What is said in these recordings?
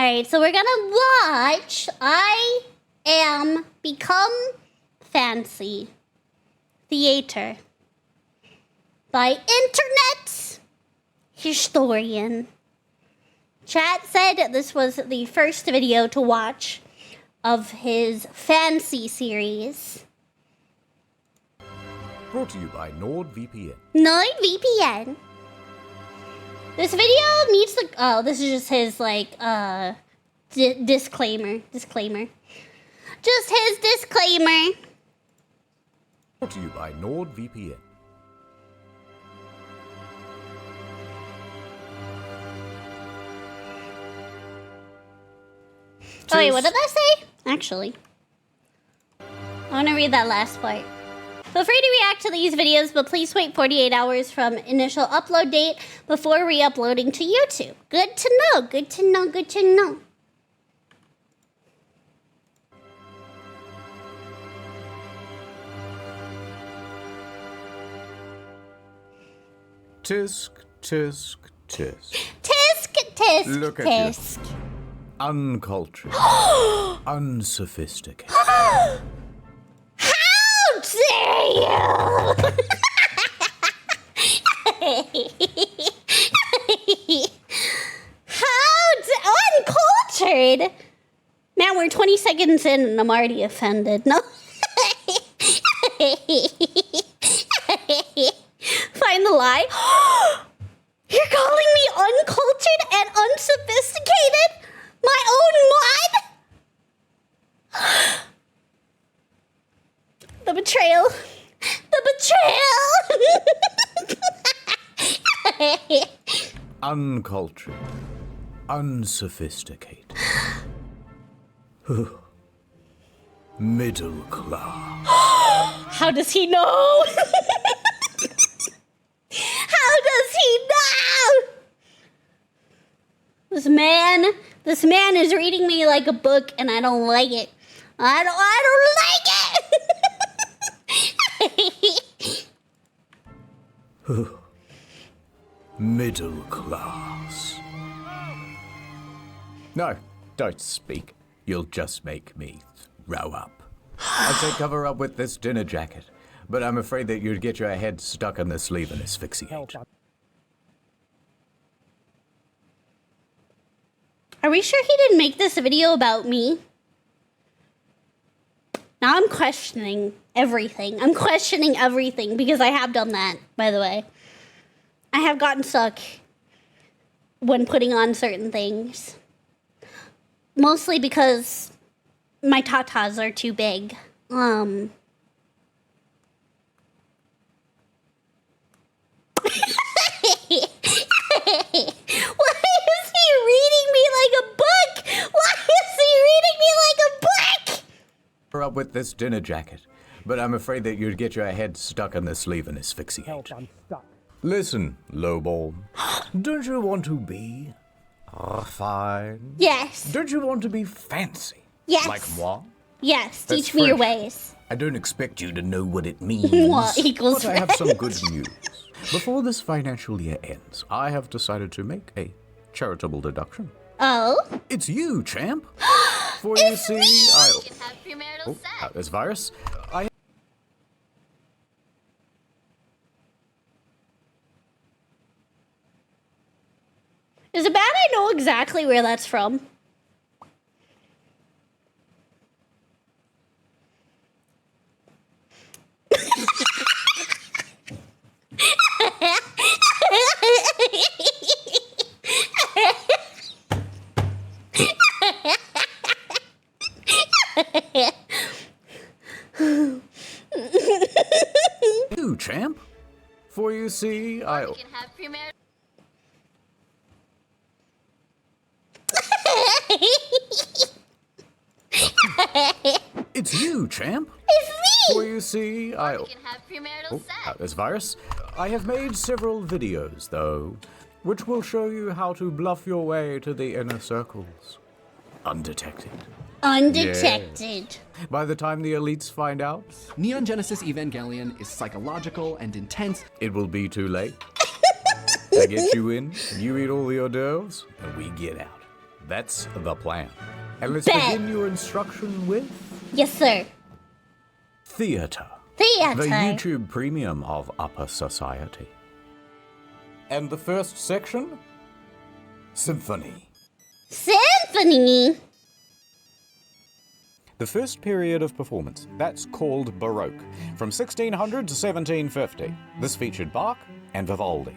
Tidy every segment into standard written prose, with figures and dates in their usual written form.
Alright, so we're gonna watch I Am Become Fancy Theater by Internet Historian. Chat said this was the first video to watch of his Fancy series. Brought to you by NordVPN. NordVPN. This video needs to... Oh, this is just his, like, disclaimer. Just his disclaimer. Brought to you by NordVPN. Oh, wait, what did I say? Actually, I want to read that last part. Feel free to react to these videos, but please wait 48 hours from initial upload date before re-uploading to YouTube. Good to know, good to know, good to know. Tisk, tisk, tisk. Tisk, tisk, Look at tisk. Uncultured. Unsophisticated. How dare you! Uncultured? Man, we're 20 seconds in and I'm already offended. No. Find the lie. You're calling me uncultured and unsophisticated? My own mod? The betrayal. The betrayal. Uncultured. Unsophisticated. Middle class. How does he know? How does he know? This man is reading me like a book and I don't like it. I don't like it. Middle class. No, don't speak. You'll just make me throw up. I'd say cover up with this dinner jacket, but I'm afraid that you'd get your head stuck in the sleeve and asphyxiate. Are we sure he didn't make this video about me? Now I'm questioning everything. I'm questioning everything because I have done that, by the way. I have gotten stuck when putting on certain things. Mostly because my tatas are too big. Why is he reading me like a book? Why is he reading me like a book? Cover up with this dinner jacket, but I'm afraid that you'd get your head stuck in the sleeve and asphyxiate. Help, I'm stuck. Listen, lowball. Don't you want to be fine? Yes. Don't you want to be fancy? Yes. Like moi? Yes. That's Teach me your French. ways. I don't expect you to know what it means. Moi equals but I have some good news. Before this financial year ends, I have decided to make a charitable deduction. Oh? It's you, champ. For you see, I... You can have premarital sex. This virus. Is it bad I know exactly where that's from? You, champ. For you see, I... You can have premarital. It's you, champ. It's me! For you see, I... You can have premarital sex. This virus. I have made several videos, though, which will show you how to bluff your way to the inner circles. Undetected. Undetected. By the time the elites find out, Neon Genesis Evangelion is psychological and intense. it will be too late. I get you in, you eat all the hors d'oeuvres, and we get out. That's the plan. And let's Bet. begin your instruction with Yes, sir. theater. Theater. The YouTube premium of upper society. And the first section? Symphony. Symphony. The first period of performance, that's called Baroque, from 1600 to 1750. This featured Bach and Vivaldi.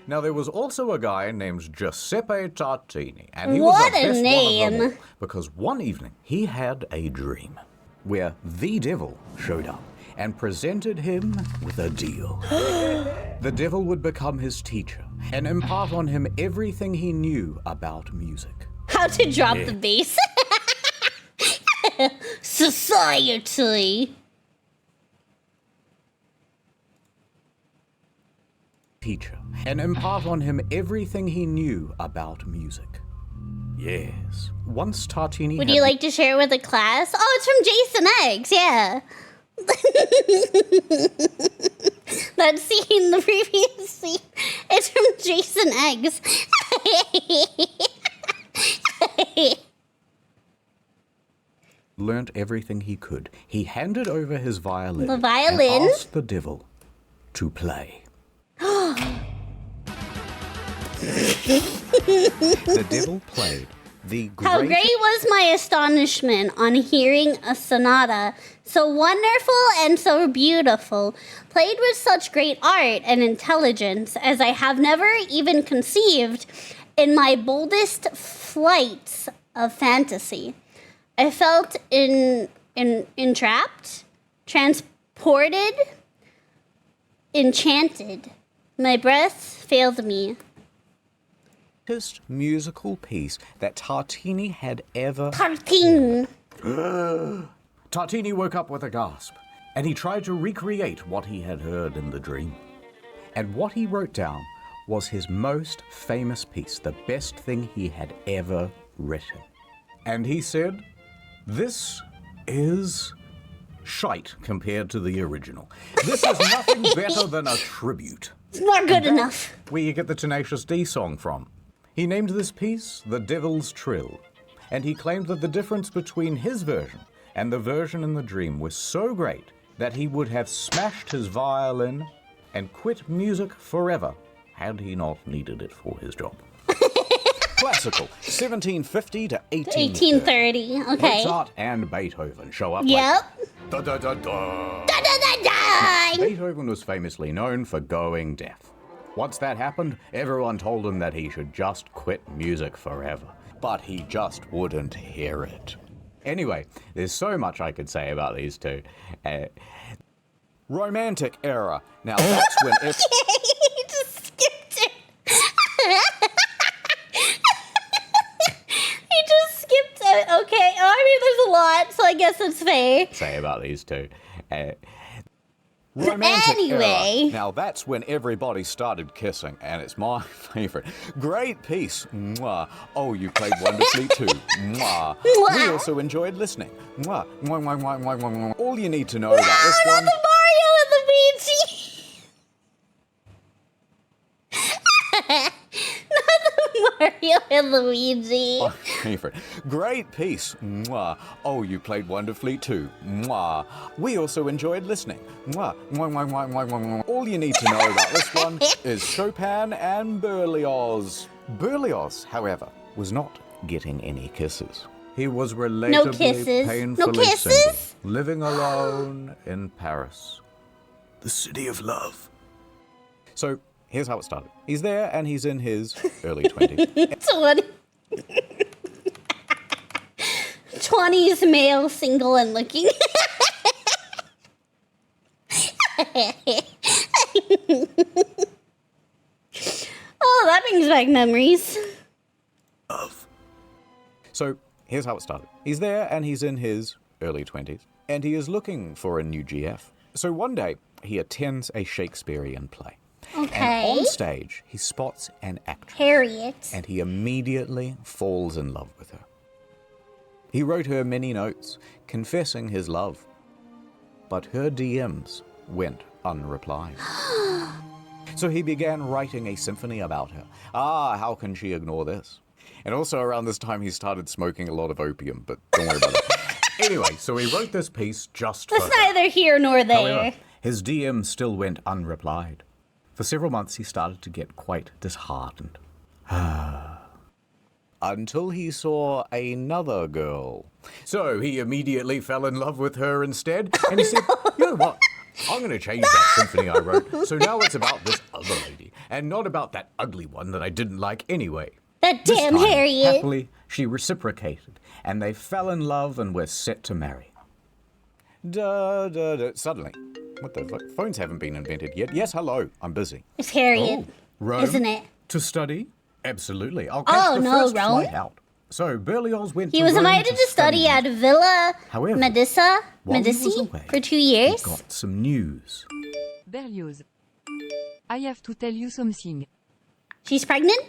Now, there was also a guy named Giuseppe Tartini, and he What was the a best name. one of them all, because one evening he had a dream where the devil showed up and presented him with a deal. The devil would become his teacher and impart on him everything he knew about music. How to drop the bass. Society. Teacher and impart on him everything he knew about music. Yes. Once Tartini Would had you like to share with the class? Oh, it's from Jason Eggs, yeah. That scene, the previous scene, it's from Jason Eggs. learnt everything he could, he handed over his violin. The violin? And asked the devil to play. The devil played the great... How great was my astonishment on hearing a sonata so wonderful and so beautiful, played with such great art and intelligence as I have never even conceived in my boldest flights of fantasy. I felt entrapped, transported, enchanted. My breath failed me. Greatest musical piece that Tartini had ever... Tartine. Tartini woke up with a gasp, and he tried to recreate what he had heard in the dream. And what he wrote down was his most famous piece, the best thing he had ever written. And he said, "This is shite compared to the original. This is nothing better than a tribute." It's not good enough. Where you get the Tenacious D song from. He named this piece The Devil's Trill, and he claimed that the difference between his version and the version in the dream was so great that he would have smashed his violin and quit music forever had he not needed it for his job. Classical, 1750 to 1830. 1830. Okay. Mozart and Beethoven show up Yep. like... Da, da, da, da. Da, da, da, da. Beethoven was famously known for going deaf. Once that happened, everyone told him that he should just quit music forever. But he just wouldn't hear it. Anyway, there's so much I could say about these two. Romantic era. Now that's when it... He just skipped it. He just skipped it. Okay. Oh, I mean, there's a lot, so I guess it's fair. say about these two. Romantic Anyway. era. Now that's when everybody started kissing, and it's my favorite. Great piece. Mwah. Oh, you played wonderfully too. Mwah. Mwah. We also enjoyed listening. Mwah. Mwah, mwah, mwah, mwah, mwah, mwah. All you need to know about this Not one... the Mario and the Luigi. Not the Mario and Luigi. My favorite. Great piece. Mwah. Oh, you played wonderfully too. Mwah. We also enjoyed listening. Mwah. Mwah, mwah, mwah, mwah, mwah, mwah. All you need to know about this one is Chopin and Berlioz. Berlioz, however, was not getting any kisses. He was relatively kisses. painfully No kisses? single, living alone in Paris, the city of love. So here's how it started. He's there and he's in his early 20s. 20s male, single, and looking. Oh, that brings back memories. So here's how it started. He's there and he's in his early 20s, and he is looking for a new GF. So one day he attends a Shakespearean play. Okay. And on stage he spots an actress, Harriet. and he immediately falls in love with her. He wrote her many notes confessing his love, but her DMs went unreplied. So he began writing a symphony about her. How can she ignore this? And also around this time, he started smoking a lot of opium, but don't worry about that. Anyway, so he wrote this piece just for That's her. neither here nor there. However, his DM still went unreplied. For several months, he started to get quite disheartened. Until he saw another girl. So he immediately fell in love with her instead, and he said, you know what? I'm going to change that symphony I wrote, so now it's about this other lady, and not about that ugly one that I didn't like anyway. That This damn time, Harriet. happily, she reciprocated, and they fell in love and were set to marry. Suddenly, what the fuck? Phones haven't been invented yet. Yes, hello, I'm busy. It's Harriet, Rome? isn't it? To study? Absolutely. I'll catch the no, first Rome? flight out. So Berlioz went He to was Rome invited to study at Villa However, Medici while he was away, for 2 he years. got some news. Berlioz. I have to tell you something. She's pregnant?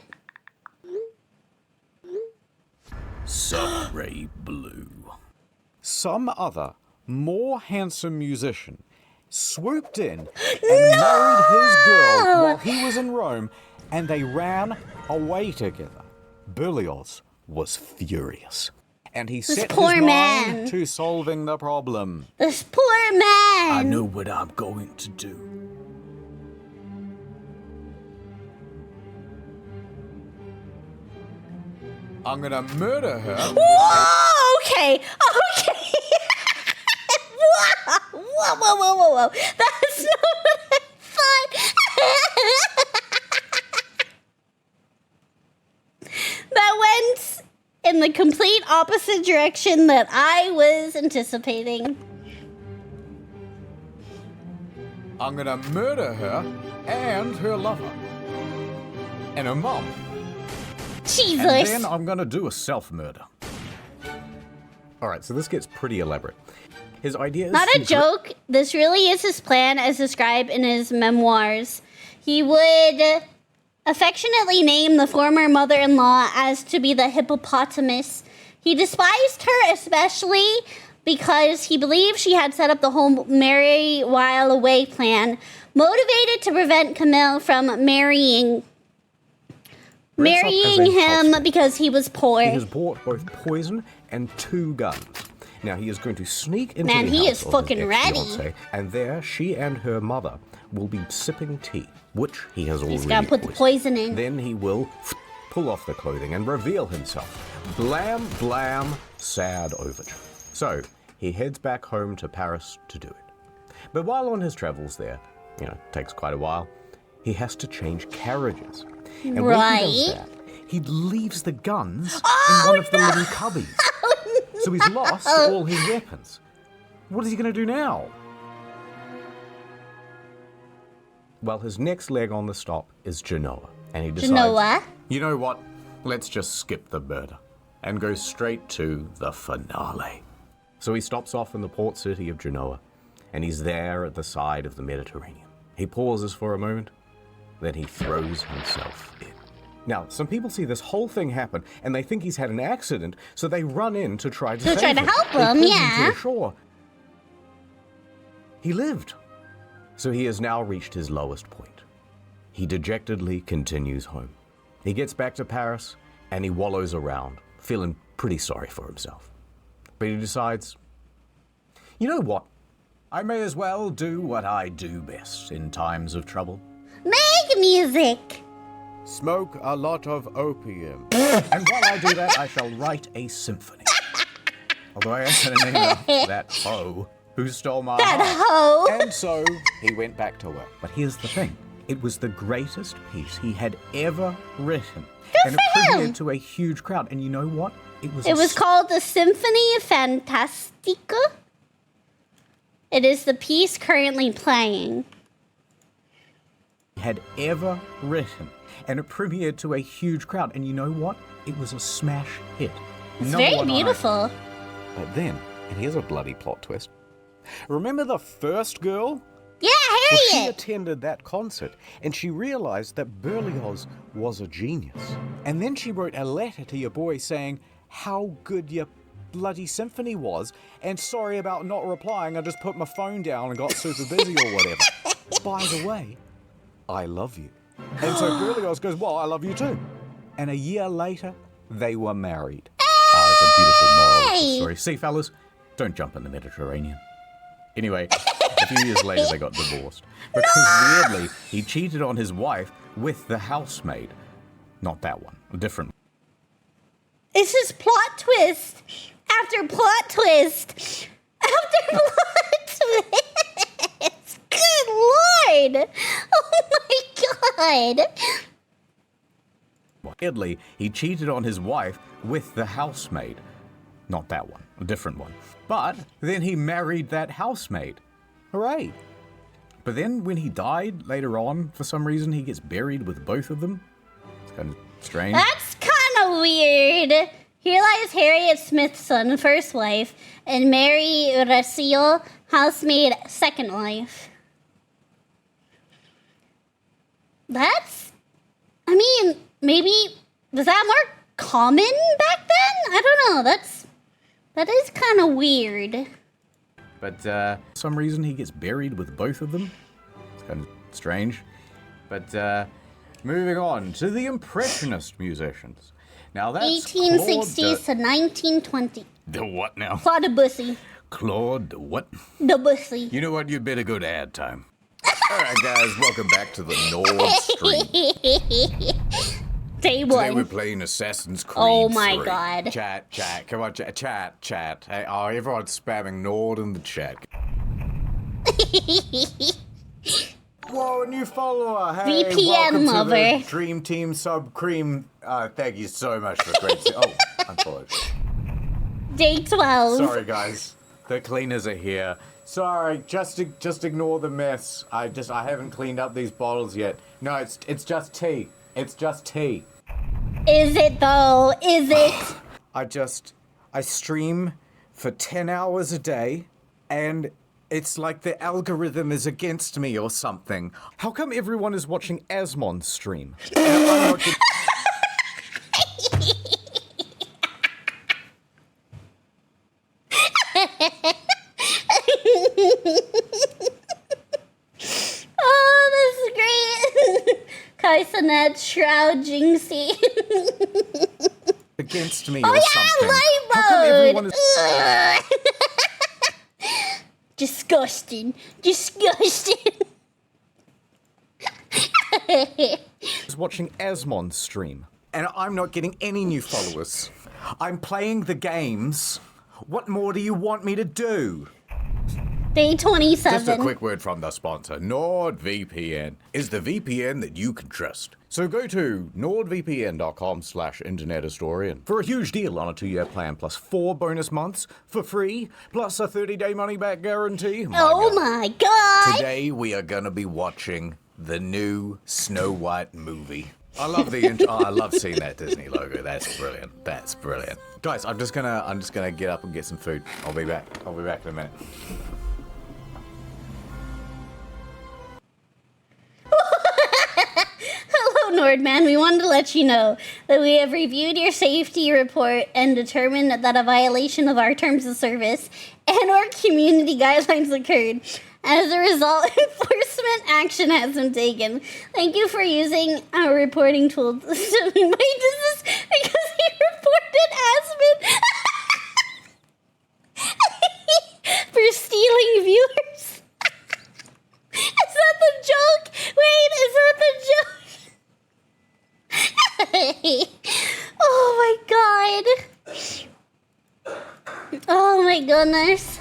Subray Blue. Some other, more handsome musician swooped in and married his girl while he was in Rome, and they ran away together. Berlioz was furious, and he set his poor mind man. to solving the problem. This poor man. I know what I'm going to do. I'm gonna murder her. Whoa! Okay. Okay. Whoa. That's not what I thought. That went in the complete opposite direction that I was anticipating. I'm gonna murder her and her lover and her mom. Jesus. And then I'm gonna do a self-murder. Alright, so this gets pretty elaborate. His idea is Not a secret. joke. This really is his plan as described in his memoirs. He would affectionately name the former mother-in-law as to be the hippopotamus. He despised her especially because he believed she had set up the whole marry while away plan, motivated to prevent Camille from marrying Dress up as a him housewife. because he was poor. He has bought both poison and 2 guns. Now he is going to sneak into Man, the he house is of fucking his ready. ex-fiancée, and there she and her mother will be sipping tea, which he has already He's gotta put the poisoned. poison in. Then he will pull off the clothing and reveal himself. Blam, blam, sad overture. So he heads back home to Paris to do it. But while on his travels there, takes quite a while, he has to change carriages. And when he does Right. that, he leaves the guns in one of the little cubbies. So he's lost all his weapons. What is he going to do now? Well, his next leg on the stop is Genoa. And he decides, Genoa? you know what? Let's just skip the murder and go straight to the finale. So he stops off in the port city of Genoa, and he's there at the side of the Mediterranean. He pauses for a moment, then he throws himself in. Now, some people see this whole thing happen, and they think he's had an accident, so they run in to try to save try to him. help They him, pull yeah. to the shore. He lived. So he has now reached his lowest point. He dejectedly continues home. He gets back to Paris, and he wallows around, feeling pretty sorry for himself. But he decides, you know what? I may as well do what I do best in times of trouble. Make music. Smoke a lot of opium. And while I do that, I shall write a symphony. Although I am going to name that hoe who stole my That heart. hoe. And so he went back to work. But here's the thing. It was the greatest piece he had ever written. And it for him. premiered to a huge crowd. And you know what? It was called the Symphony Fantastical. It is the piece currently playing. had ever written. And it premiered to a huge crowd. And you know what? It was a smash hit. It's No very one beautiful. But then, and here's a bloody plot twist. Remember the first girl? Yeah, Well, she Harriet. attended that concert and she realized that Berlioz was a genius. And then she wrote a letter to your boy saying how good your bloody symphony was, and sorry about not replying, I just put my phone down and got super busy or whatever. By the way, I love you. And so Berlioz goes, well, I love you too. And a year later, they were married. It's a beautiful moral of the story. See, fellas, don't jump in the Mediterranean. Anyway, a few years later, they got divorced. Because weirdly, he cheated on his wife with the housemaid. Not that one, a different one. It's just plot twist after plot twist after plot twist. Good Lord! Oh my God! Weirdly, he cheated on his wife with the housemaid. Not that one, a different one. But then he married that housemaid. Hooray! But then when he died later on, for some reason, he gets buried with both of them. It's kind of strange. That's kind of weird. Here lies Harriet Smith's son, first wife, and Mary Racine, housemaid, second wife. I mean, maybe, was that more common back then? I don't know, that is kind of weird. But for some reason, he gets buried with both of them. It's kind of strange. But moving on to the Impressionist musicians. Now that's 1860s to 1920. The what now? Claude Debussy. Claude the what? Debussy. You know what? You'd better go to ad time. All right, guys, welcome back to the Nord Stream. Day one. Today we're playing Assassin's Creed Oh my 3. God. Chat. Come on, chat. Hey, oh, everyone's spamming Nord in the chat. Whoa, new follower. Hey, VPN welcome lover. to the Dream Team Sub Cream. Thank you so much for the great... Oh, I'm followed. Day 12. Sorry, guys. The cleaners are here. Sorry, just ignore the mess. I haven't cleaned up these bottles yet. No, it's just tea. It's just tea. Is it though? Is it? I stream for 10 hours a day, and it's like the algorithm is against me or something. How come everyone is watching Asmon's stream? And I'm not getting- Oh, that's great. Kaisanet Shroud Jinxie. against me Oh or yeah, something. light How come everyone mode. is Disgusting. watching Asmon's stream? And I'm not getting any new followers. I'm playing the games. What more do you want me to do? Day 27. Just a quick word from the sponsor. NordVPN is the VPN that you can trust. So go to nordvpn.com/internethistorian for a huge deal on a 2-year plan plus 4 bonus months for free, plus a 30-day money-back guarantee. Oh God. my God. Today we are going to be watching the new Snow White movie. I love the intro. Oh, I love seeing that Disney logo. That's brilliant. Guys, I'm just gonna get up and get some food. I'll be back in a minute. Hello, Nordman. We wanted to let you know that we have reviewed your safety report and determined that a violation of our terms of service and or community guidelines occurred. As a result, enforcement action has been taken. Thank you for using our reporting tool. Wait, is this because he reported Aspen for stealing viewers? Is that the joke? Wait, is that the joke? Oh my God. Oh my goodness.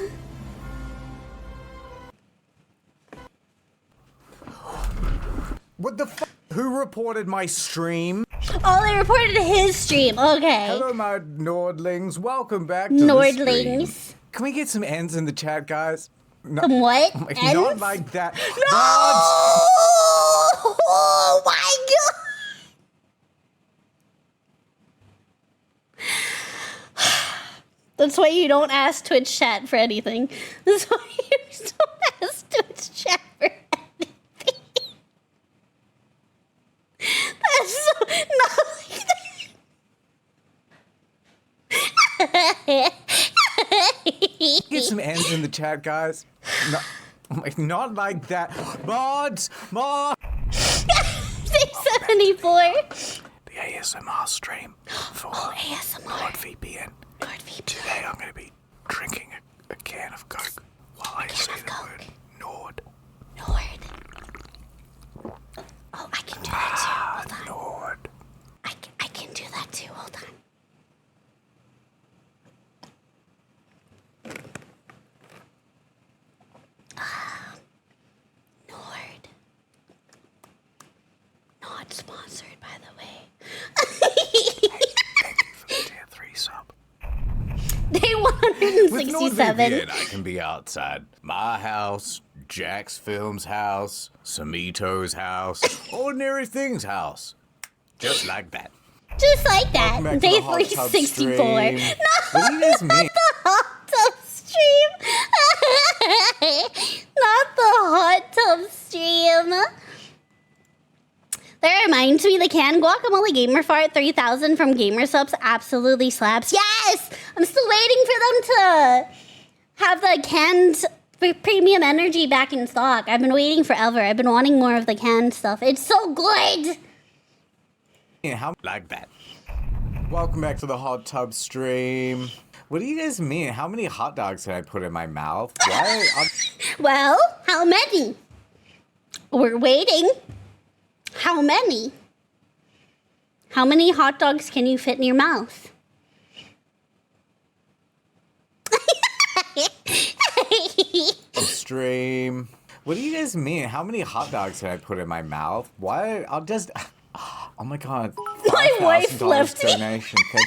What the f? Who reported my stream? Oh, they reported his stream. Okay. Hello, my Nordlings. Welcome back to the stream. Nordlings. Can we get some ends in the chat, guys? No, Some what? not Ends? like that. No! Oh my God. That's why you don't ask Twitch chat for anything. That's why you don't ask Twitch chat for anything. That's so not like that. Get some ends in the chat, guys. No, not like that. Mods! 674. The ASMR stream. for ASMR. NordVPN. NordVPN. Today I'm going to be drinking a can of Coke while I say the word Nord. Nord. Oh, I can do that too. Hold on. Nord. I can do that too. Hold on. Nord. Not sponsored, by the way. Thank you for the tier 3 sub. Day With 167. NordVPN, I can be outside my house, Jack's Film's house, Samito's house, Ordinary Things house. Just like that. Just like that. Welcome back to Day the hot tub 364. stream. What do you guys mean? Hot tub stream. Not the hot tub stream. That reminds me, the canned guacamole gamer fart 3000 from Gamersubs absolutely slaps. Yes! I'm still waiting for them to have the canned premium energy back in stock. I've been waiting forever. I've been wanting more of the canned stuff. It's so good! How like that? Welcome back to the hot tub stream. What do you guys mean? How many hot dogs did I put in my mouth? Why? Well, how many? We're waiting. How many? How many hot dogs can you fit in your mouth? Stream. What do you guys mean? How many hot dogs did I put in my mouth? Why? I'll just. Oh my god. My wife $5,000 left me. donation. Thank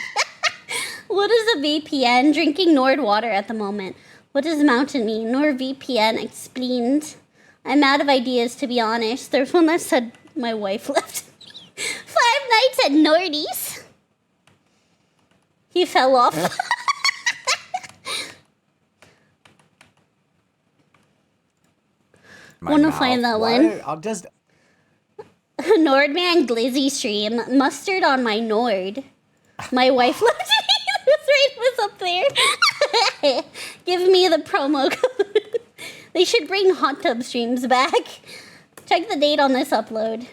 What is a VPN? Drinking Nord water at the moment. What does mountain mean? NordVPN explained. I'm out of ideas, to be honest. There's one that said my wife left me. 5 nights at Nordy's. He fell off. my Wanna mouth. find that Why? one? I'll just. Nordman Glizzy stream. Mustard on my Nord. My wife left me. This rate was up there. Give me the promo code. They should bring hot tub streams back. Check the date on this upload.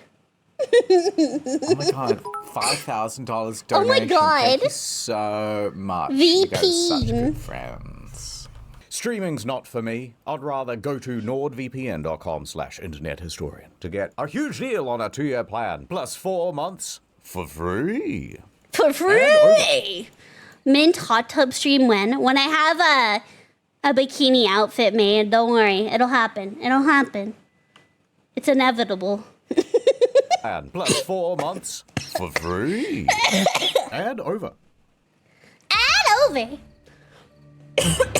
Oh my god. $5,000 donation. Oh my God. Thank you so much. You guys are such VP. good friends. Streaming's not for me. I'd rather go to nordvpn.com/internet historian to get a huge deal on a 2-year plan plus 4 months for free. For free. Mint hot tub stream when? When I have a bikini outfit made. Don't worry. It'll happen. It'll happen. It's inevitable. And plus 4 months for free. And over. And over.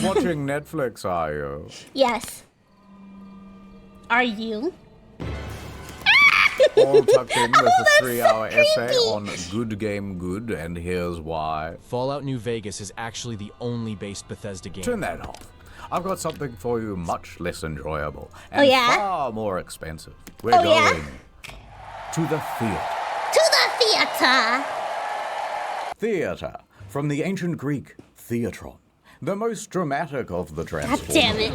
Watching Netflix, are you? Yes. Are you? All tucked in with a that's 3-hour so essay creepy. on Good Game Good, and here's why. Fallout New Vegas is actually the only based Bethesda game. Turn that off. I've got something for you much less enjoyable and Oh, yeah? far more expensive. We're Oh, yeah? going to the theater. To the theater. Theater, from the ancient Greek theatron, the most dramatic of the God transformers. damn it.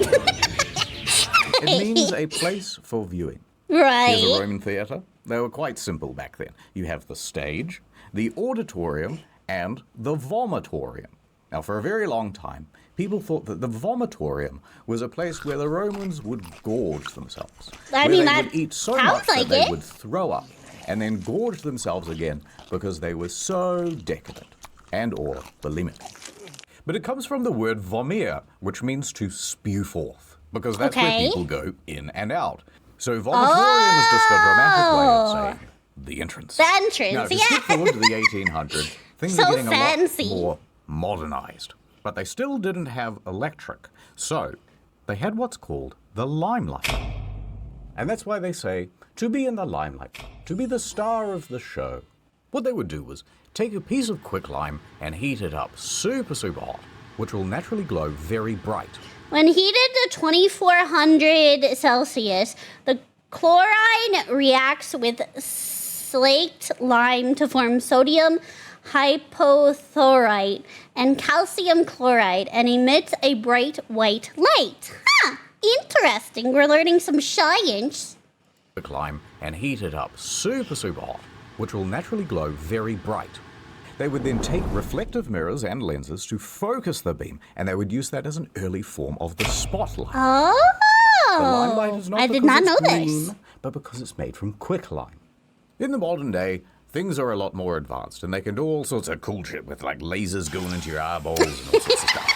It means a place for viewing. Right. Here's a Roman theater. They were quite simple back then. You have the stage, the auditorium, and the vomitorium. Now, for a very long time, people thought that the vomitorium was a place where the Romans would gorge themselves. I where mean, they that would eat so sounds much like that they it. would throw up and then gorge themselves again because they were so decadent and or bulimic. But it comes from the word vomere, which means to spew forth, because that's where Okay. people go in and out. So vomitorium is just a dramatic way of saying the entrance. The entrance, Now, if you yeah. skip forward to the 1800s, things So are getting fancy. a lot more modernized. But they still didn't have electric. So they had what's called the limelight. And that's why they say, to be in the limelight, to be the star of the show. What they would do was take a piece of quicklime and heat it up super, super hot, which will naturally glow very bright. When heated to 2400 Celsius, the chlorine reacts with slaked lime to form sodium hypochlorite and calcium chloride and emits a bright white light. Huh, interesting. We're learning some science. Quicklime and heat it up super, super hot, which will naturally glow very bright. They would then take reflective mirrors and lenses to focus the beam, and they would use that as an early form of the spotlight. The limelight is not I because did not it's know green, this. but because it's made from quicklime. In the modern day, things are a lot more advanced, and they can do all sorts of cool shit with like lasers going into your eyeballs and all sorts of stuff.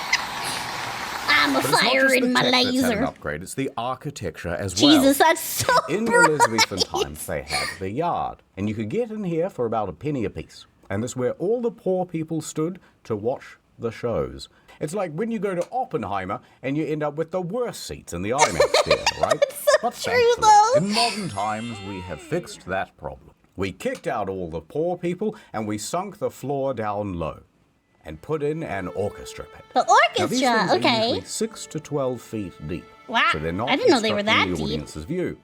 I'm But it's not just firing the my tech that's had an laser. upgrade, it's the architecture as well. Jesus, that's so In bright. Elizabethan times, they had the yard, and you could get in here for about a penny apiece. And this is where all the poor people stood to watch the shows. It's like when you go to Oppenheimer and you end up with the worst seats in the IMAX theater, right? But true, thankfully, though. in modern times, we have fixed that problem. We kicked out all the poor people and we sunk the floor down low and put in an orchestra pit. The Now, these orchestra, things are okay. usually 6 to 12 feet deep. Wow, So they're not I didn't know they were obstructing that the deep. audience's view.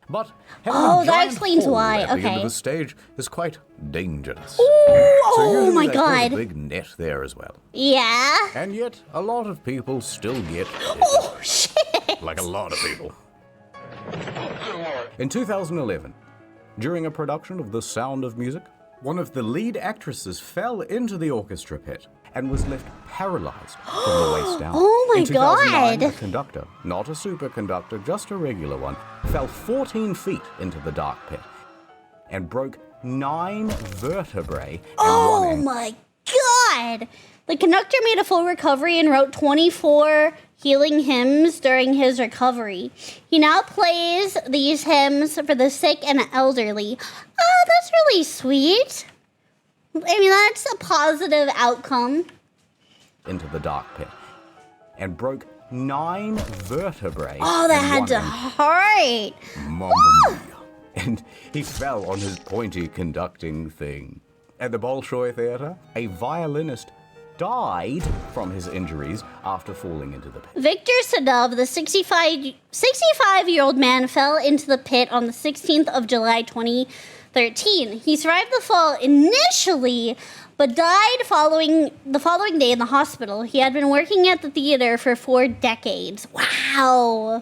But having Oh, a that giant explains hole why, at the end okay. of the stage is quite dangerous. Oh Usually my they put a god. big net there as well. Yeah. And yet, a lot of people still get Oh, shit. like a lot of people. In 2011, during a production of The Sound of Music, one of the lead actresses fell into the orchestra pit and was left paralyzed from the waist down. Oh my In 2009, God. a conductor, not a superconductor, just a regular one, fell 14 feet into the dark pit and broke 9 vertebrae and Oh one ankle. my god. The conductor made a full recovery and wrote 24 healing hymns during his recovery. He now plays these hymns for the sick and elderly. Oh, that's really sweet. I mean, that's a positive outcome. Into the dark pit and broke 9 vertebrae. Oh, that and had one to ankle. hurt. Mamma mia. And he fell on his pointy conducting thing. At the Bolshoi Theatre, a violinist died from his injuries after falling into the pit. Victor Sadov, the 65-year-old man, fell into the pit on the 16th of July 2013. He survived the fall initially, but died the following day in the hospital. He had been working at the theater for 4 decades. Wow.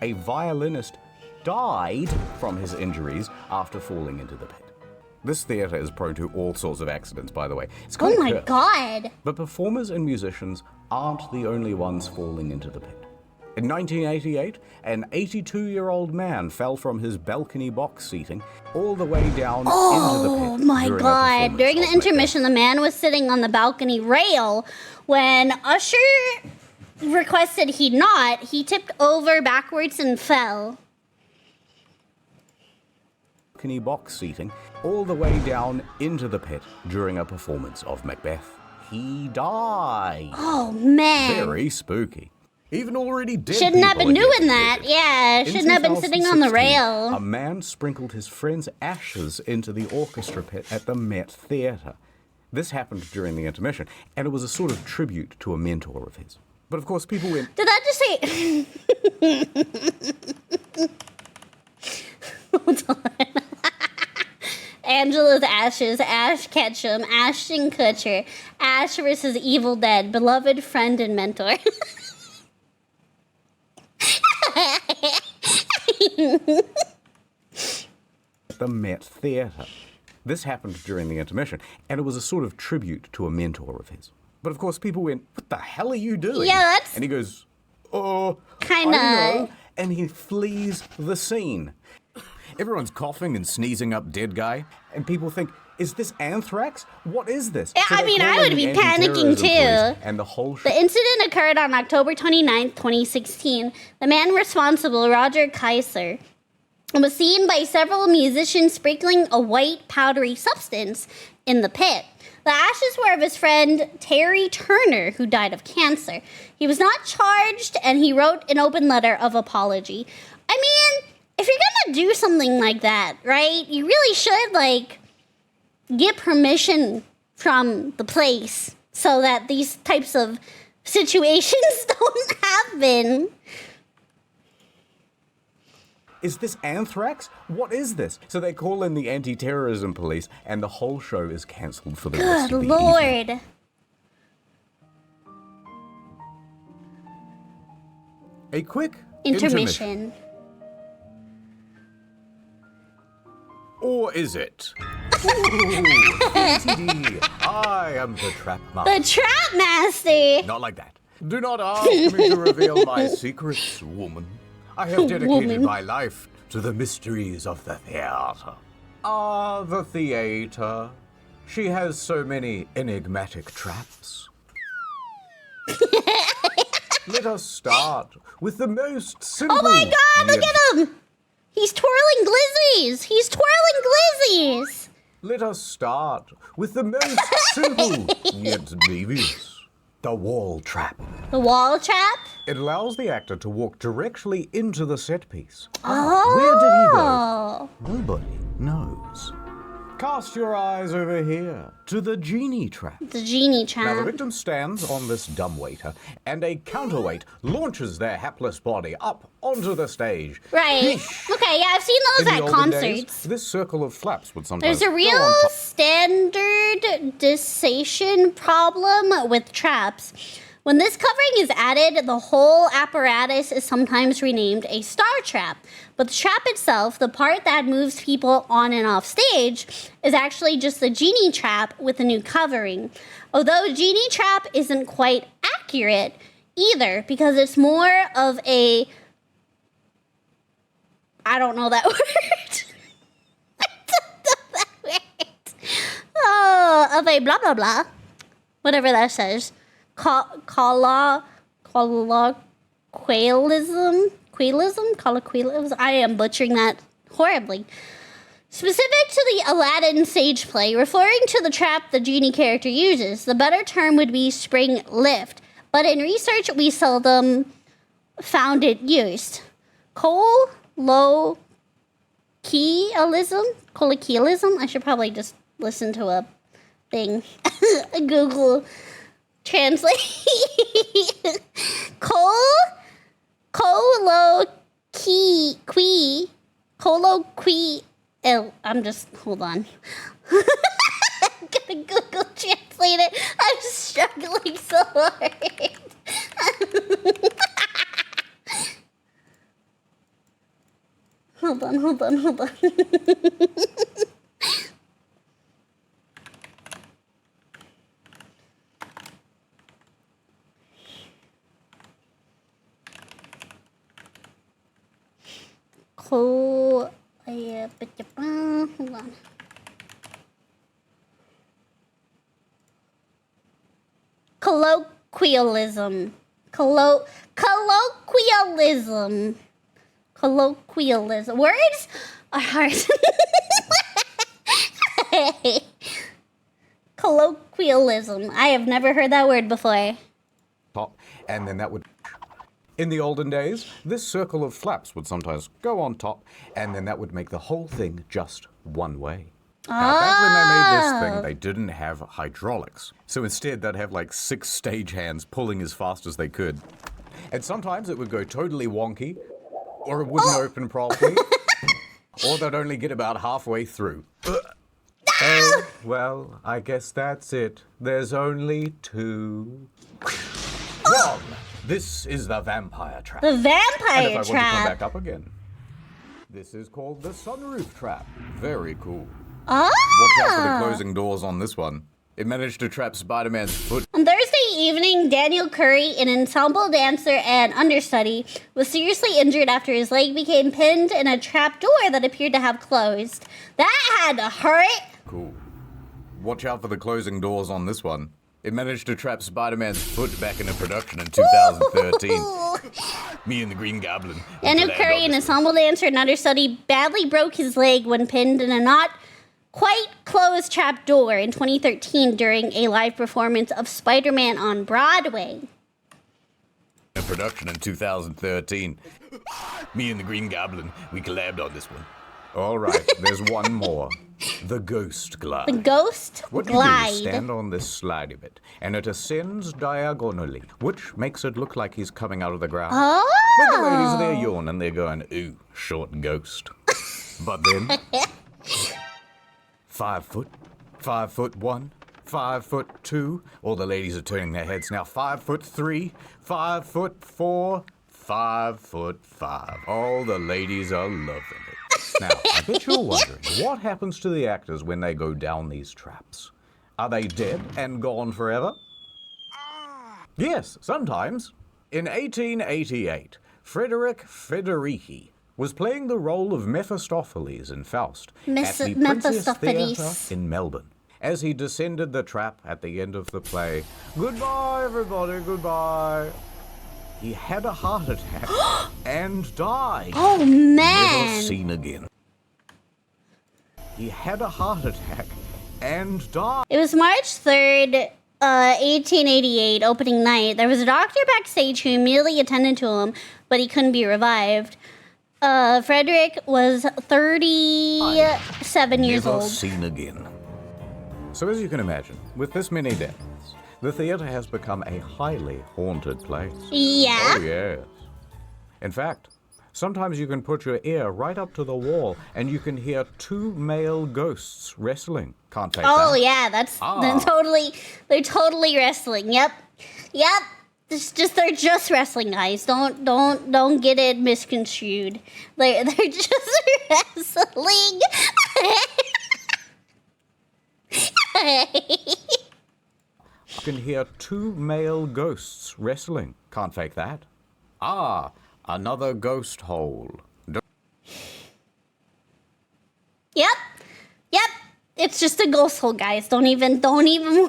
A violinist died from his injuries after falling into the pit. This theatre is prone to all sorts of accidents, by the way. It's kind Oh of my cursed. god. But performers and musicians aren't the only ones falling into the pit. In 1988, an 82-year-old man fell from his balcony box seating all the way down into the Oh pit. my during a god. performance During the of Macbeth. intermission, the man was sitting on the balcony rail when Usher requested he not. He tipped over backwards and fell. Balcony box seating all the way down into the pit during a performance of Macbeth. He died. Oh man. Very spooky. Even already dead Shouldn't have people been are doing getting that. dead. Yeah, In shouldn't have been sitting on the 2016, rail. A man sprinkled his friend's ashes into the orchestra pit at the Met Theatre. This happened during the intermission, and it was a sort of tribute to a mentor of his. But of course, people went, Did that just say... Hold on. Angela's Ashes, Ash Ketchum, Ashton Kutcher, Ash versus Evil Dead, beloved friend and mentor. the Met Theatre. This happened during the intermission, and it was a sort of tribute to a mentor of his. But of course, people went, "What the hell are you doing?" Yeah, that's- And he goes, "Oh, Kinda. I know." And he flees the scene. Everyone's coughing and sneezing up dead guy, and people think, "Is this anthrax? What is this?" Yeah, So I they mean, call I in would the be anti-terrorism panicking, too. police, and the whole The incident occurred on October 29th, 2016. The man responsible, Roger Kaiser, was seen by several musicians sprinkling a white powdery substance in the pit. The ashes were of his friend Terry Turner, who died of cancer. He was not charged, and he wrote an open letter of apology. I mean, if you're gonna do something like that, right, you really should, like, get permission from the place so that these types of situations don't happen. "Is this anthrax? What is this?" So they call in the anti-terrorism police, and the whole show is cancelled for the rest Good of the evening. Lord. A quick Intermission. Or is it? Ooh, TTD. I am the Trap Master. The Trap Master! Not like that. Do not ask me to reveal my secrets, woman. I have dedicated Woman. my life to the mysteries of the theater. Ah, the theater. She has so many enigmatic traps. Let us start with the most simple. Oh my god, look yet- at him! He's twirling glizzies! He's twirling glizzies! Let us start with the most simple yet devious. The wall trap. The wall trap? It allows the actor to walk directly into the set piece. Oh! Where did he go? Nobody knows. Cast your eyes over here to the genie trap. The genie Now the trap. victim stands on this dumbwaiter, and a counterweight launches their hapless body up onto the stage. Right. Okay, yeah, I've seen In those the at olden concerts. days, this circle of flaps would sometimes There's a go real on top. standardization problem with traps. When this covering is added, the whole apparatus is sometimes renamed a star trap. But the trap itself, the part that moves people on and off stage, is actually just the genie trap with a new covering. Although genie trap isn't quite accurate either, because it's more of a... I don't know that word. I don't know that word. Oh, of a blah, blah, blah. Whatever that says. Colloquialism? I am butchering that horribly. Specific to the Aladdin stage play, referring to the trap the genie character uses, the better term would be spring lift, but in research we seldom found it used. Colloquialism? I should probably just listen to a thing. Google Translate. I'm just, hold on. I'm gonna Google Translate it. I'm struggling so hard. Hold on. Hold on. Colloquialism. Colloquialism. Words are hard. Colloquialism. I have never heard that word before. Top, and then that would... In the olden days, this circle of flaps would sometimes go on top, and then that would make the whole thing just one way. Now, back when they made this thing, they didn't have hydraulics. So instead, they'd have like 6 stagehands pulling as fast as they could. And sometimes it would go totally wonky, or it wouldn't open properly, or they'd only get about halfway through. Oh, well, I guess that's it. There's only 2. 1. This is the vampire trap. The And if I vampire want to come trap. back up again, this is called the sunroof trap. Very cool. Oh! Watch out for the closing doors on this one. It managed to trap Spider-Man's foot. On Thursday evening, Daniel Curry, an ensemble dancer and understudy, was seriously injured after his leg became pinned in a trap door that appeared to have closed. That had to hurt. Cool. Watch out for the closing doors on this one. It managed to trap Spider-Man's foot back into production in 2013. Me and the Green Goblin. Daniel Curry, an ensemble dancer and understudy, badly broke his leg when pinned in a not quite closed trap door in 2013 during a live performance of Spider-Man on Broadway. In production in 2013. Me and the Green Goblin, we collabed on this one. All right, there's one more. The Ghost Glide. The Ghost What you do is Glide. stand on this slidey bit, and it ascends diagonally, which makes it look like he's coming out of the ground. But the ladies, they're yawning, they're going, ooh, short ghost. But then, 5 foot, 5'1", 5'2", all the ladies are turning their heads now. 5'3", 5'4", 5'5". All the ladies are loving it. Now, I bet you're wondering, what happens to the actors when they go down these traps? Are they dead and gone forever? Yes, sometimes. In 1888, Frederick Federici was playing the role of Mephistopheles in Faust at the Princess Theatre in Melbourne. As he descended the trap at the end of the play, "Goodbye, everybody, goodbye," he had a heart attack and died. Oh, Never man. seen again. He had a heart attack and died. It was March 3rd, 1888, opening night. There was a doctor backstage who immediately attended to him, but he couldn't be revived. Frederick was 37 years Never old. seen again. So as you can imagine, with this many deaths, the theatre has become a highly haunted place. Yeah? Oh, yes. In fact, sometimes you can put your ear right up to the wall and you can hear two male ghosts wrestling. Can't take Oh, that. yeah, they're totally wrestling. Yep. They're just wrestling, guys. Don't get it misconstrued. They're just wrestling. You can hear two male ghosts wrestling. Can't fake that. Another ghost hole. Yep. It's just a ghost hole, guys. Don't even worry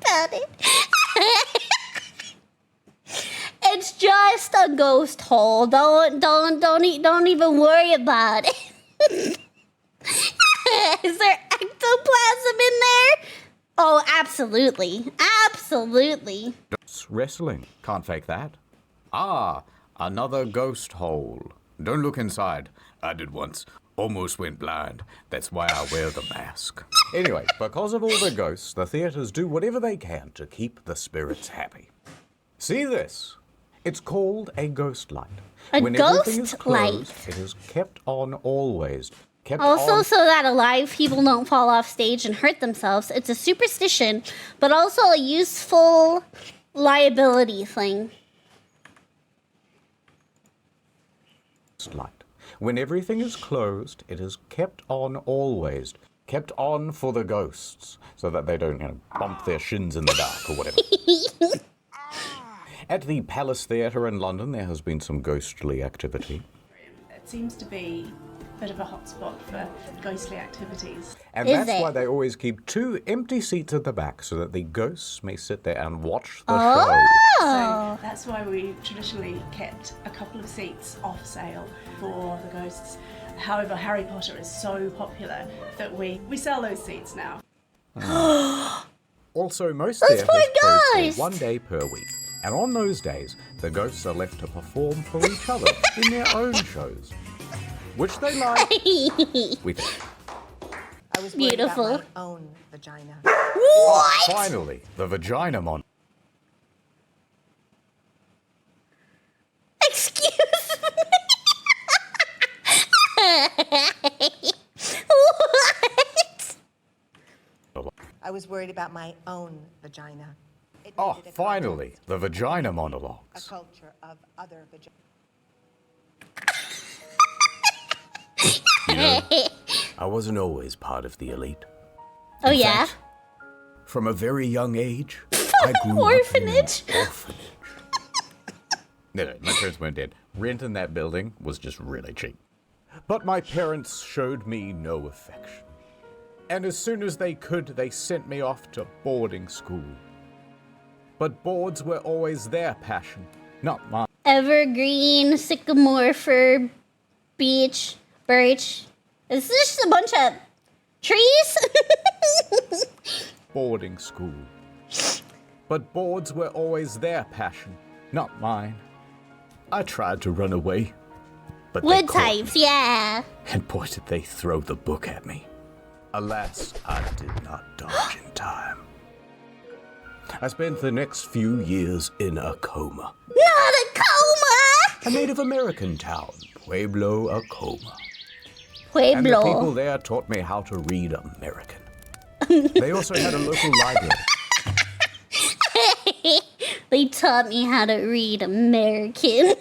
about it. It's just a ghost hole. Don't even worry about it. Is there ectoplasm in there? Oh, absolutely. Wrestling. Can't fake that. Another ghost hole. Don't look inside. I did once. Almost went blind. That's why I wear the mask. Anyway, because of all the ghosts, the theatres do whatever they can to keep the spirits happy. See this? It's called a ghost light. When everything is closed, it is kept on always. Also, so that alive people don't fall off stage and hurt themselves. It's a superstition, but also a useful liability thing. Light. When everything is closed, it is kept on always. Kept on for the ghosts, so that they don't, bump their shins in the dark or whatever. At the Palace Theatre in London, there has been some ghostly activity. It seems to be a bit of a hotspot for ghostly activities. And that's why they always keep two empty seats at the back, so that the ghosts may sit there and watch the show. So that's why we traditionally kept a couple of seats off sale for the ghosts. However, Harry Potter is so popular that we sell those seats now. Also, most Those theatres poor close ghosts! for 1 day per week. And on those days, the ghosts are left to perform for each other in their own shows. Which they like, we think. I was worried Beautiful. about my own vagina. What? Finally, the vagina mon. Excuse me. What? I was worried about my own vagina. It Oh, needed a finally, the vagina a monologues. culture of other vaginas. You know, I wasn't always part of the elite. Oh, In yeah? fact, from a very young age, I grew Orphanage? up in an orphanage. No, my parents weren't dead. Rent in that building was just really cheap. But my parents showed me no affection. And as soon as they could, they sent me off to boarding school. But boards were always their passion, not mine. Evergreen, sycamore, fir, beech, birch. Is this just a bunch of trees? Boarding school. But boards were always their passion, not mine. I tried to run away, but they Wood caught types, me, yeah. and boy did they throw the book at me. Alas, I did not dodge in time. I spent the next few years in a coma. Not a coma! A Native American town, Pueblo, Acoma. And the people Pueblo. there taught me how to read American. They also had a local library. They taught me how to read American.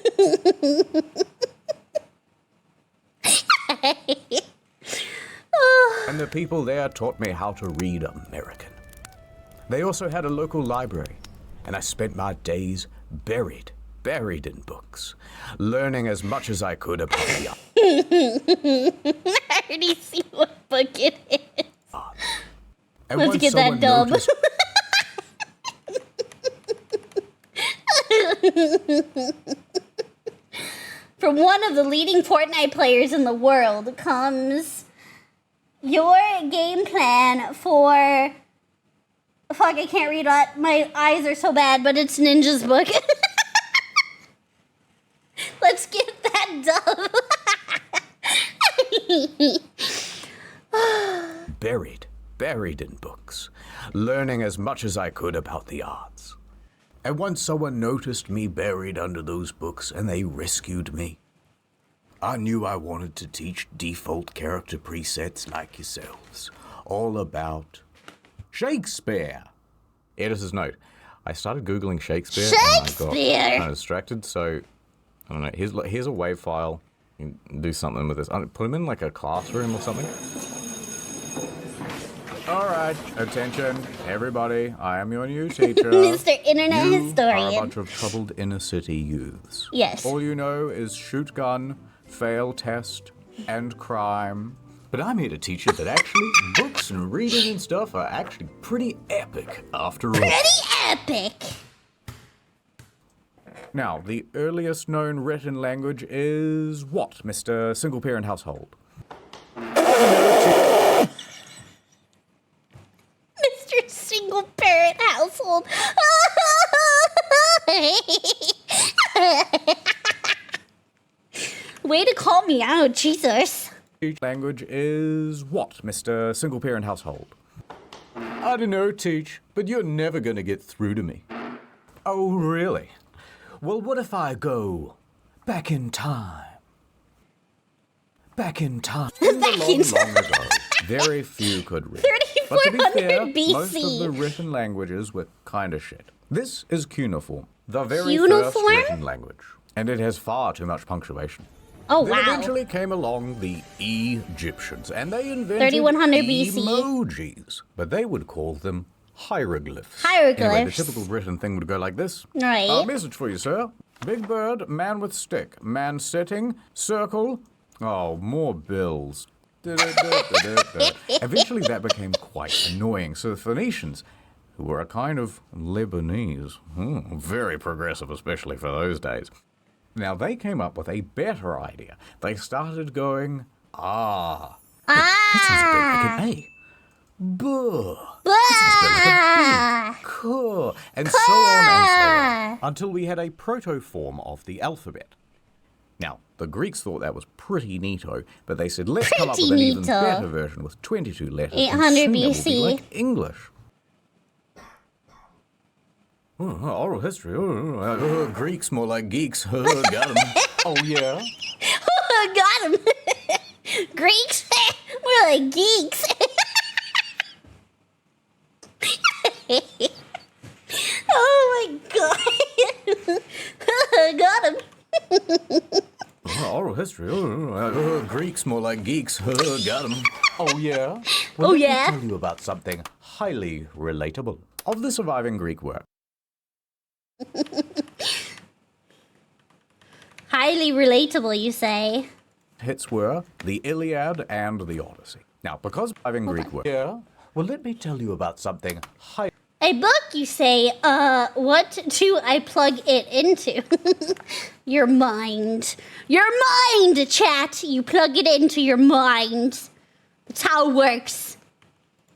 the people there taught me how to read American. They also had a local library, and I spent my days buried in books, learning as much as I could about the art. I already see what book it is. And Let's once get that someone dub. noticed- From one of the leading Fortnite players in the world comes your game plan for... Fuck, I can't read that. My eyes are so bad, but it's Ninja's book. Let's get that dub. buried in books, learning as much as I could about the arts. And once someone noticed me buried under those books and they rescued me, I knew I wanted to teach default character presets like yourselves all about Shakespeare. Editor's note. I started Googling Shakespeare and I got Shakespeare! kind of distracted, so I don't know. Here's a WAV file. You can do something with this. Put him in like a classroom or something. All right, attention, everybody. I am your new teacher. Mr. Internet You Historian. are a bunch of troubled inner city youths. Yes. All you know is shoot gun, fail test, and crime. But I'm here to teach you that actually books and reading and stuff are actually pretty epic after all. Pretty epic. Now, the earliest known written language is what, Mr. Single Parent Household? Mr. Single Parent Household. Way to call me out, Jesus. Language is what, Mr. Single Parent Household? I don't know, Teach, but you're never gonna get through to me. Oh, really? Well, what if I go back in time? Back in time. In the long ago, very few could read. But to be fair, 3400 BC. most of the written languages were kind of shit. This is cuneiform, the very Cuneiform? first written language, and it has far too much punctuation. Oh, Then wow. eventually came along the Egyptians, and they invented 3100 BC. emojis, but they would call them hieroglyphs. Hieroglyphs. Anyway, the typical written thing would go like this. Right. A message for you, sir. Big bird, man with stick, man sitting, circle. Oh, more bills. Eventually that became quite annoying, so the Phoenicians, who were a kind of Lebanese, very progressive especially for those days, now, they came up with a better idea. They started going, that sounds a bit like an A. Buh. That sounds a bit like a B. Kuh. And so on and so on. Until we had a proto-form of the alphabet. Now, the Greeks thought that was pretty neato, but they said, let's come up with an even Pretty neato. better version with 22 letters. 800 and soon it will BC. be like English. Oral history. Greeks more like geeks. Got 'em. Oh, yeah? Got him. Greeks? We're like geeks. Oh my god. Got him. Oral history. Greeks more like geeks. Got 'em. Oh, yeah? Oh, Let yeah? me tell you about something highly relatable. Of the surviving Greek work. Highly relatable, you say. Hits were the Iliad and the Odyssey. Now, because surviving Greek work. Yeah? Well, let me tell you about something highly. A book, you say. What do I plug it into? Your mind. Your mind, chat. You plug it into your mind. That's how it works.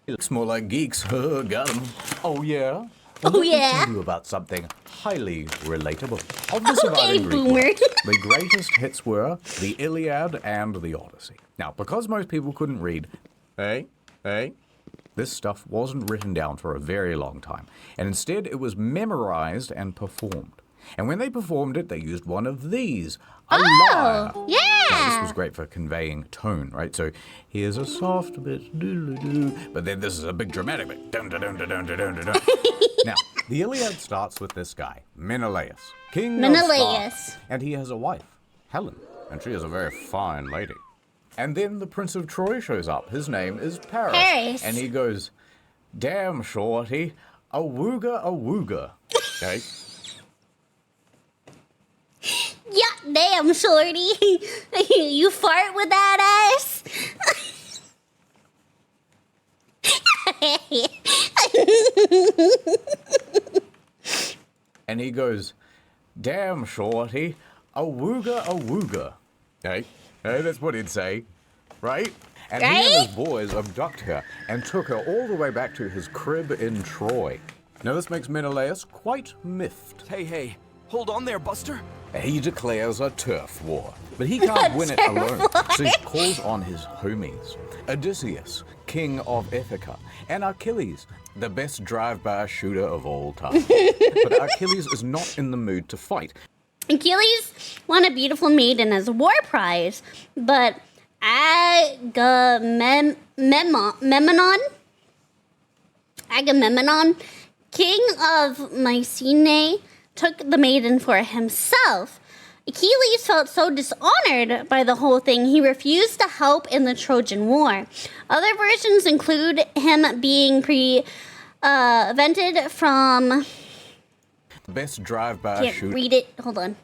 Looks more like geeks. Got 'em. Oh, yeah? Oh, Let me yeah? tell you about something highly relatable. Of the surviving Greek boomer. works, the greatest hits were the Iliad and the Odyssey. Now, because most people couldn't read, this stuff wasn't written down for a very long time, and instead it was memorized and performed. And when they performed it, they used one of these, a lyre. Yeah. Now, this was great for conveying tone, right? So here's a soft bit, doo-doo-doo, but then this is a big dramatic bit. Dun, dun, dun, dun, dun, dun, dun, dun. Now, the Iliad starts with this guy, Menelaus, king of Menelaus. Sparta, and he has a wife, Helen, and she is a very fine lady. And then the Prince of Troy shows up. His name is Paris. Paris. And he goes, damn, shorty, a wooga. Okay? Yeah, damn, shorty. You fart with that ass? And he goes, damn, shorty, a wooga. Okay? Hey, that's what he'd say, right? And he and his boys abduct her and took her all the way back to his crib in Troy. Now this makes Menelaus quite miffed. Hey, hold on there, Buster. He declares a turf war, but he can't win it alone, so he calls on his homies. Odysseus, king of Ithaca, and Achilles, the best drive-by shooter of all time. But Achilles is not in the mood to fight. Achilles won a beautiful maiden as a war prize, but Agamemnon, king of Mycenae, took the maiden for himself. Achilles felt so dishonored by the whole thing, he refused to help in the Trojan War. Other versions include him being prevented from... Best drive-by shooter. Read it. Hold on.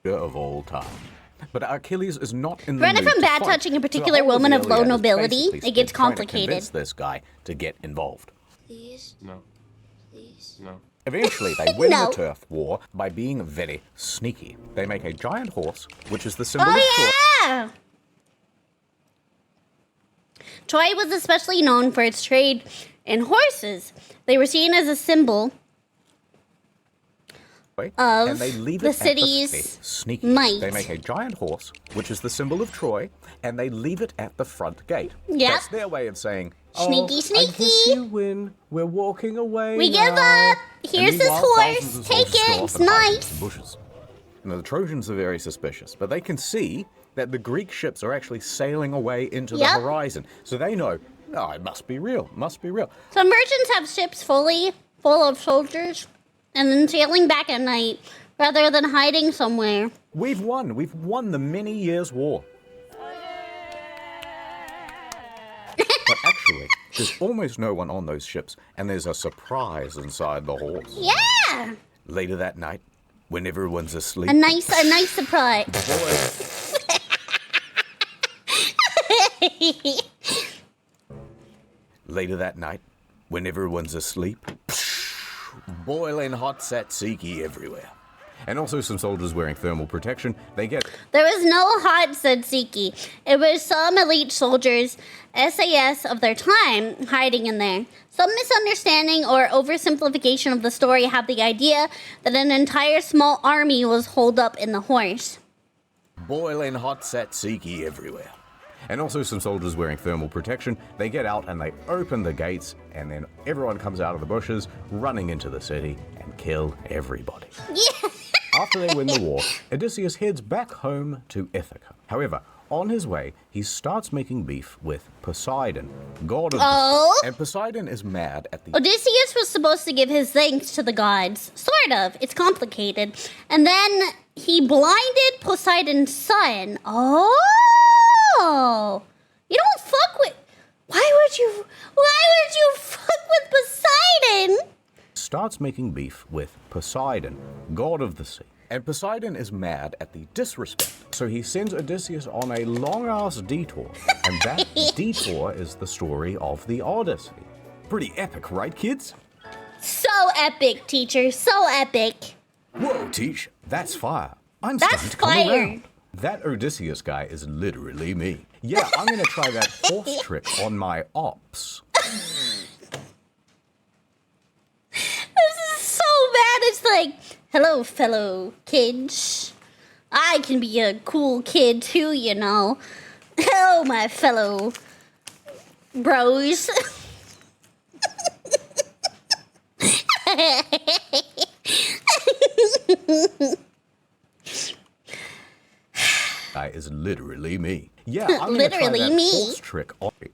Of all time. But Achilles is not in the Prevented mood from to bad fight. touching a So the particular whole woman of the low Iliad is nobility. basically It gets trying to complicated. convince this guy to get involved. Please. No. Please. No. Eventually, they win No. the turf war by being very sneaky. They make a giant horse, which is the symbol of Troy. Oh, yeah! Troy was especially known for its trade in horses. They were seen as a symbol of And they leave the it city's at the sneaky. might. They make a giant horse, which is the symbol of Troy, and they leave it at the front gate. Yep. That's their way of saying, Sneaky, I sneaky. guess you win. We're walking away We now. give up. Here's And this meanwhile, horse. thousands of Take soldiers go it. off It's and hide in nice. the bushes. Now, the Trojans are very suspicious, but they can see that the Greek ships are actually sailing away into the Yep. horizon. So they know, oh, it must be real. Must be real. Some versions have ships full of soldiers and then sailing back at night rather than hiding somewhere. We've won. We've won the many years' war. But actually, there's almost no one on those ships, and there's a surprise inside the horse. Yeah! Later that night, when everyone's asleep, A nice surprise. later that night, when everyone's asleep, boiling hot tzatziki everywhere. And also some soldiers wearing thermal protection. They get There was no hot tzatziki. It was some elite soldiers, SAS of their time, hiding in there. Some misunderstanding or oversimplification of the story have the idea that an entire small army was holed up in the horse. boiling hot tzatziki everywhere. And also some soldiers wearing thermal protection. They get out and they open the gates, and then everyone comes out of the bushes, running into the city and kill everybody. Yeah. After they win the war, Odysseus heads back home to Ithaca. However, on his way, he starts making beef with Poseidon, god of Oh? the sea. And Poseidon is mad at the Odysseus was supposed to give his thanks to the gods. Sort of. It's complicated. And then he blinded Poseidon's son. Oh! You don't fuck with... Why would you fuck with Poseidon? starts making beef with Poseidon, god of the sea. And Poseidon is mad at the disrespect, so he sends Odysseus on a long-ass detour. And that detour is the story of the Odyssey. Pretty epic, right, kids? So epic, teacher. So epic. Whoa, Teach, that's fire. I'm That's starting to come fire. around. That Odysseus guy is literally me. Yeah, I'm gonna try that horse trick on my ops. This is so bad. It's like, hello, fellow kids. I can be a cool kid too, you know. Hello, my fellow bros. Guy is literally me. Yeah, I'm gonna Literally try that me. horse trick on me.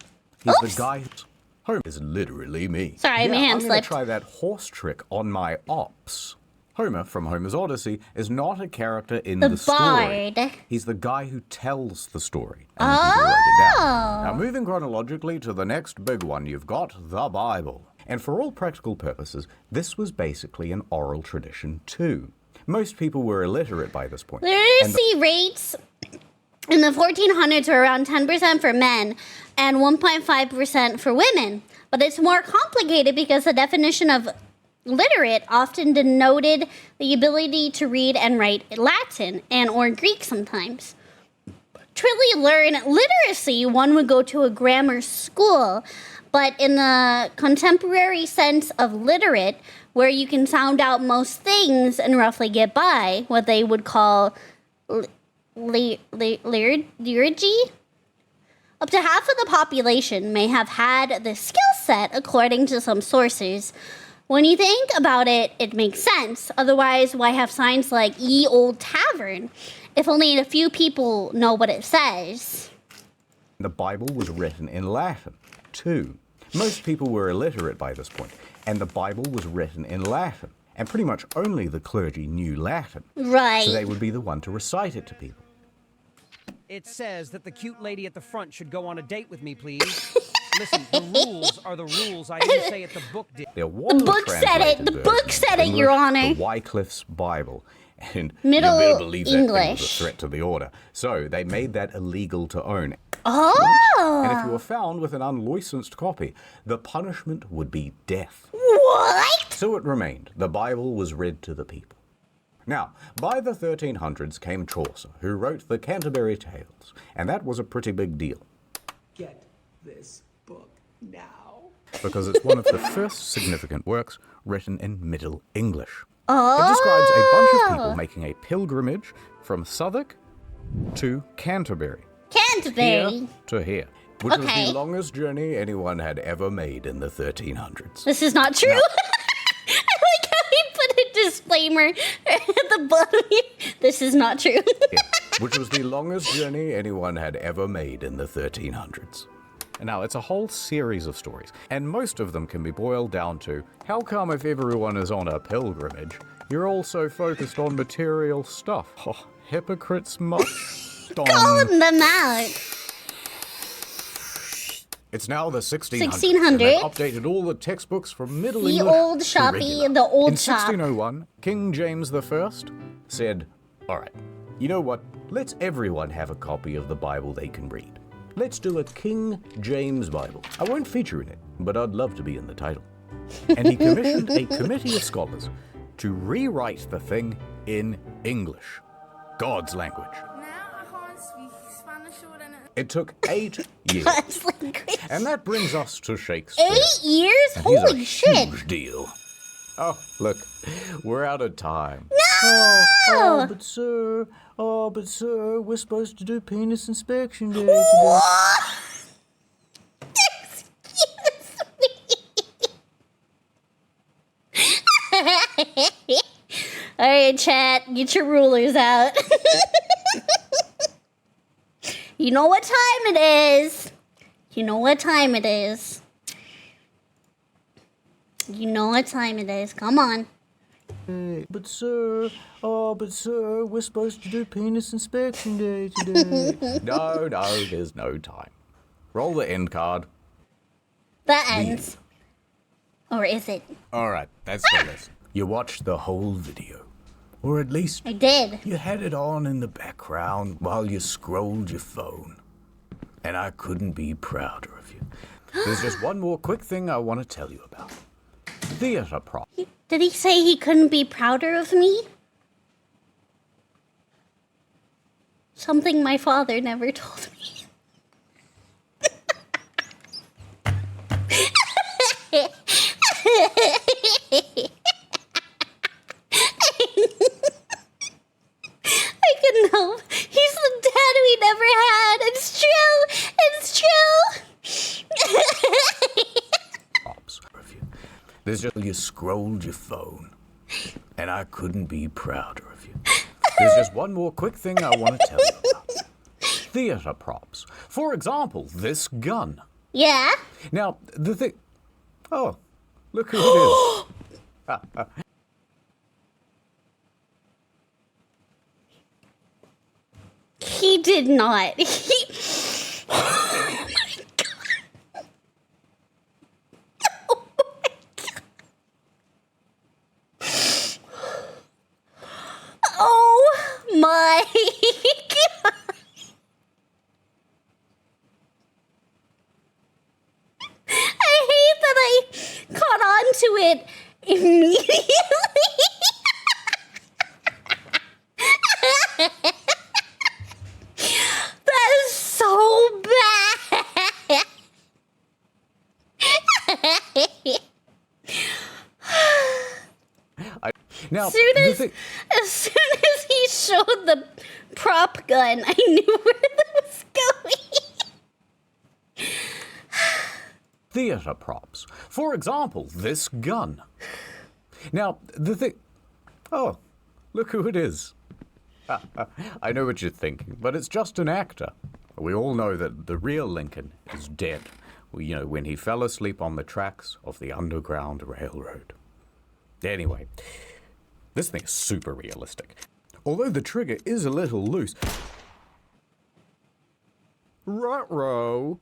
He's Oops. the guy whose home is literally me. Sorry, yeah, my hand I'm slipped. gonna try that horse trick on my ops. Homer from Homer's Odyssey is not a character in the story. bard. He's the guy who tells the story. And the people wrote it down. Now, moving chronologically to the next big one, you've got the Bible. And for all practical purposes, this was basically an oral tradition too. Most people were illiterate by this point. Literacy rates in the 1400s were around 10% for men and 1.5% for women. But it's more complicated because the definition of literate often denoted the ability to read and write Latin and or Greek sometimes. To really learn literacy, one would go to a grammar school, but in the contemporary sense of literate, where you can sound out most things and roughly get by, what they would call liturgy. Up to half of the population may have had the skill set, according to some sources. When you think about it, it makes sense. Otherwise, why have signs like Ye Old Tavern if only a few people know what it says? The Bible was written in Latin, too. Most people were illiterate by this point, and the Bible was written in Latin. And pretty much only the clergy knew Latin. Right. So they would be the one to recite it to people. It says that the cute lady at the front should go on a date with me, please. Listen, the rules are the rules. I didn't say it, the book did. There was The book said it. The book said it, Your Honor. The Wycliffe's Bible. And Middle you better believe that thing was a English. threat to the order. So they made that illegal to own. Oh. And if you were found with an unlicensed copy, the punishment would be death. What? So it remained. The Bible was read to the people. Now, by the 1300s came Chaucer, who wrote the Canterbury Tales, and that was a pretty big deal. Get this book now. Because it's one of the first significant works written in Middle English. Oh. It describes a bunch of people making a pilgrimage from Southwark to Canterbury. Canterbury. Here to here. Which was Okay. the longest journey anyone had ever made in the 1300s. This is not true. I like how he put a disclaimer at the bottom. This is not true. Yeah, which was the longest journey anyone had ever made in the 1300s. And now, it's a whole series of stories, and most of them can be boiled down to, how come if everyone is on a pilgrimage, you're all so focused on material stuff? Oh, hypocrites must. Calling them out. It's now the 1600s. 1600s. And they've updated all the textbooks from Middle The English old to shoppy, regular. the old In shop. 1601, King James I said, all right, you know what? Let's everyone have a copy of the Bible they can read. Let's do a King James Bible. I won't feature in it, but I'd love to be in the title. And he commissioned a committee of scholars to rewrite the thing in English, God's language. Now I can't speak Spanish or anything. It took 8 years. That's like And that brings us to Shakespeare. 8 years? And he's Holy a shit. huge deal. Oh, look, we're out of time. No! Oh, but sir, we're supposed to do penis inspection day today. What? Excuse me. All right, chat, get your rulers out. You know what time it is. You know what time it is. You know what time it is. Come on. But sir, we're supposed to do penis inspection day today. No, there's no time. Roll the end card. That ends. Or is it? All right, that's the lesson. You watched the whole video. Or at least I did. you had it on in the background while you scrolled your phone. And I couldn't be prouder of you. There's just one more quick thing I want to tell you about. Theater prop. Did he say he couldn't be prouder of me? Something my father never told me. I couldn't help. He's the dad we never had. It's true. It's true. Props of you. There's just you scrolled your phone. And I couldn't be prouder of you. There's just one more quick thing I want to tell you about. Theater props. For example, this gun. Yeah? Now, the thing... Oh, look who it is. He did not. Oh my god. I hate that I caught on to it immediately. That is so bad. Now, As soon as he showed the prop gun, I knew where that was going. theater props. For example, this gun. Now, the thing... Oh, look who it is. I know what you're thinking, but it's just an actor. We all know that the real Lincoln is dead. You know, when he fell asleep on the tracks of the Underground Railroad. Anyway, this thing is super realistic. Although the trigger is a little loose. Ruh-roh.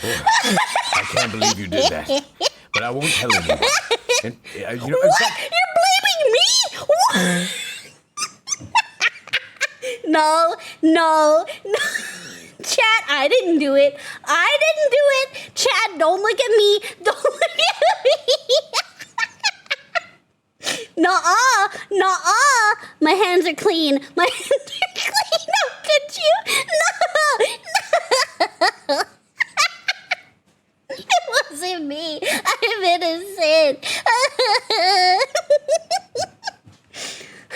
Oh, I can't believe you did that. But I won't tell anyone. And, you know, What? You're blaming me? What? No. Chad, I didn't do it. Chad, don't look at me. Don't look at me. Nuh-uh. My hands are clean. How could you? No. It wasn't me. I'm innocent.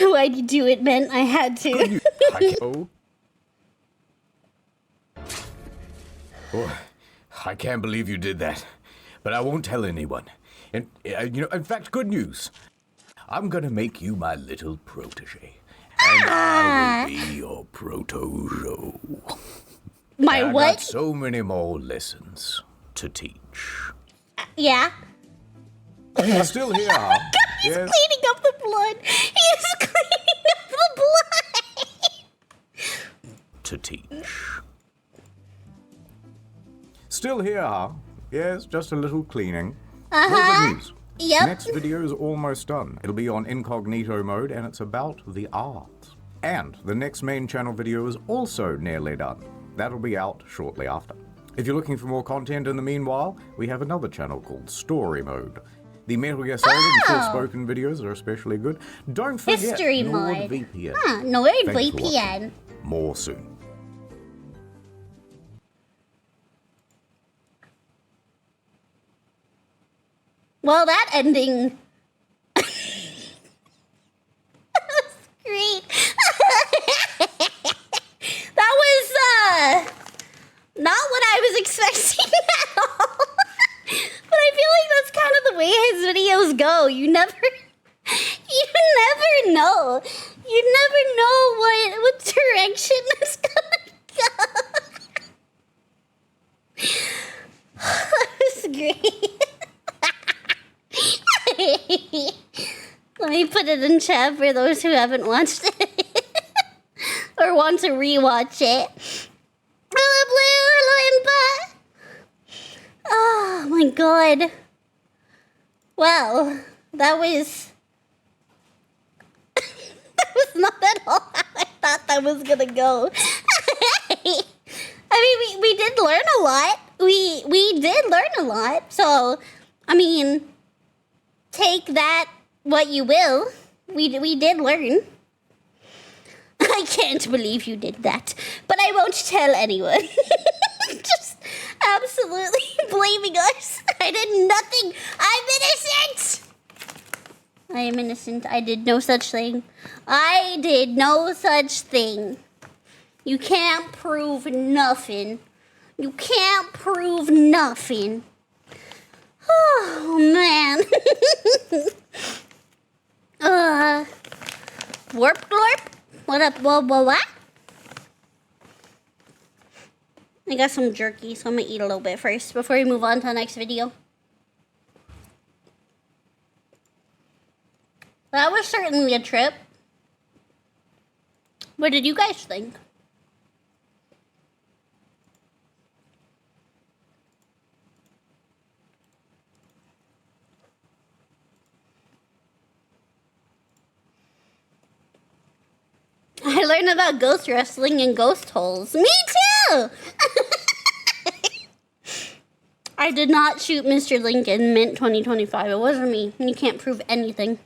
Why'd you do it, man? I had to. Oh, I can't believe you did that. But I won't tell anyone. And, you know, in fact, good news. I'm gonna make you my little protege. And I will be your protojo. My I what? got so many more lessons to teach. Yeah. You're still here, huh? He's cleaning up the blood. To teach. Still here, huh? Yes, just a little cleaning. Well, good news. Yep. Next video is almost done. It'll be on incognito mode, and it's about the art. And the next main channel video is also nearly done. That'll be out shortly after. If you're looking for more content in the meanwhile, we have another channel called Story Mode. The Metal Gear Solid and Forspoken videos are especially good. Don't forget History mode. NordVPN. NordVPN. More soon. Well, that ending. That was great. That was not what I was expecting at all. But I feel like that's kind of the way his videos go. You never know. You never know what direction it's gonna go. That was great. Let me put it in chat for those who haven't watched it or want to rewatch it. Hello, Blue. Hello, Impa. Oh my god. Well, that was not at all how I thought that was gonna go. I mean, we did learn a lot. We did learn a lot. So, I mean, take that what you will. We did learn. I can't believe you did that, but I won't tell anyone. Just absolutely blaming us. I did nothing. I'm innocent. I am innocent. I did no such thing. You can't prove nothing. Oh, man. Warp glorp? What up, what? I got some jerky, so I'm gonna eat a little bit first before we move on to the next video. That was certainly a trip. What did you guys think? I learned about ghost wrestling and ghost holes. Me too! I did not shoot Mr. Lincoln, Mint 2025. It wasn't me. You can't prove anything.